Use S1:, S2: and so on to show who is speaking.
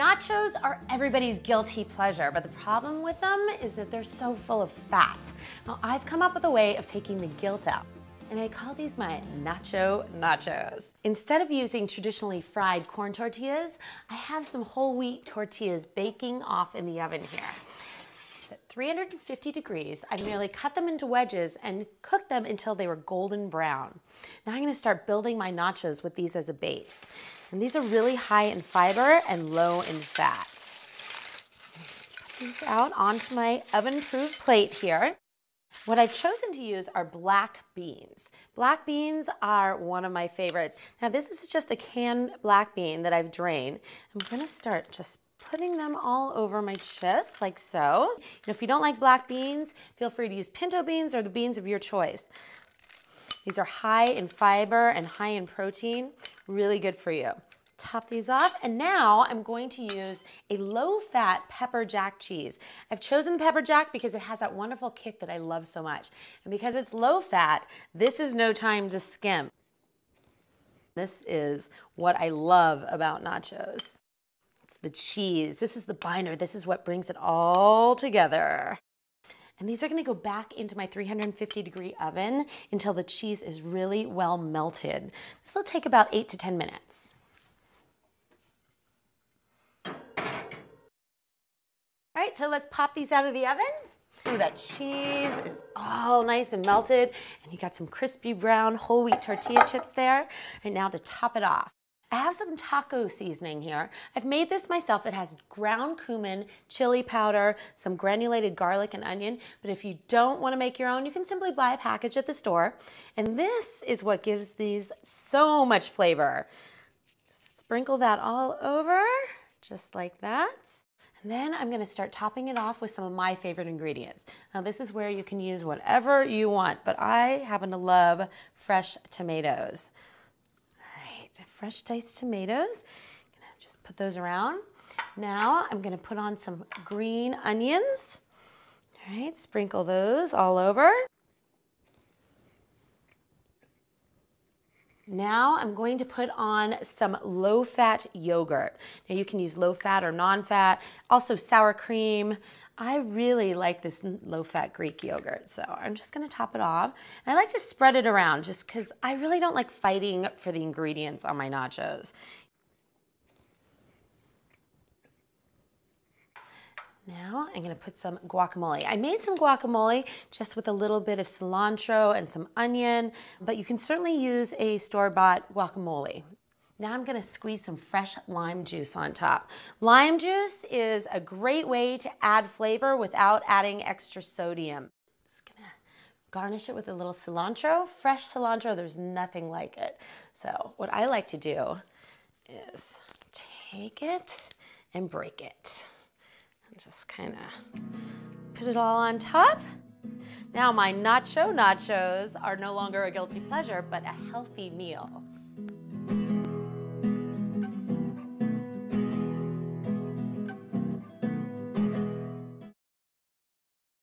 S1: Nachos are everybody's guilty pleasure, but the problem with them is that they're so full of fat. Now, I've come up with a way of taking the guilt out, and I call these my nacho nachos. Instead of using traditionally fried corn tortillas, I have some whole wheat tortillas baking off in the oven here. It's at 350 degrees. I've merely cut them into wedges and cooked them until they were golden brown. Now I'm gonna start building my nachos with these as a base. And these are really high in fiber and low in fat. So I'm gonna put these out onto my oven-proof plate here. What I've chosen to use are black beans. Black beans are one of my favorites. Now this is just a canned black bean that I've drained. I'm gonna start just putting them all over my chips like so. If you don't like black beans, feel free to use pinto beans or the beans of your choice. These are high in fiber and high in protein, really good for you. Top these off, and now I'm going to use a low-fat pepper jack cheese. I've chosen the pepper jack because it has that wonderful kick that I love so much. And because it's low-fat, this is no time to skimp. This is what I love about nachos. It's the cheese. This is the binder. This is what brings it all together. And these are gonna go back into my 350-degree oven until the cheese is really well melted. This will take about 8 to 10 minutes. All right, so let's pop these out of the oven. Ooh, that cheese is all nice and melted, and you got some crispy brown whole wheat tortilla chips there. And now to top it off, I have some taco seasoning here. I've made this myself. It has ground cumin, chili powder, some granulated garlic and onion, but if you don't want to make your own, you can simply buy a package at the store. And this is what gives these so much flavor. Sprinkle that all over, just like that. And then I'm gonna start topping it off with some of my favorite ingredients. Now this is where you can use whatever you want, but I happen to love fresh tomatoes. Fresh diced tomatoes. I'm gonna just put those around. Now I'm gonna put on some green onions. All right, sprinkle those all over. Now I'm going to put on some low-fat yogurt. Now you can use low-fat or non-fat, also sour cream. I really like this low-fat Greek yogurt, so I'm just gonna top it off. And I like to spread it around just because I really don't like fighting for the ingredients on my nachos. Now I'm gonna put some guacamole. I made some guacamole just with a little bit of cilantro and some onion, but you can certainly use a store-bought guacamole. Now I'm gonna squeeze some fresh lime juice on top. Lime juice is a great way to add flavor without adding extra sodium. Just gonna garnish it with a little cilantro. Fresh cilantro, there's nothing like it. So what I like to do is take it and break it. And just kinda put it all on top. Now my nachos are no longer a guilty pleasure, but a healthy meal.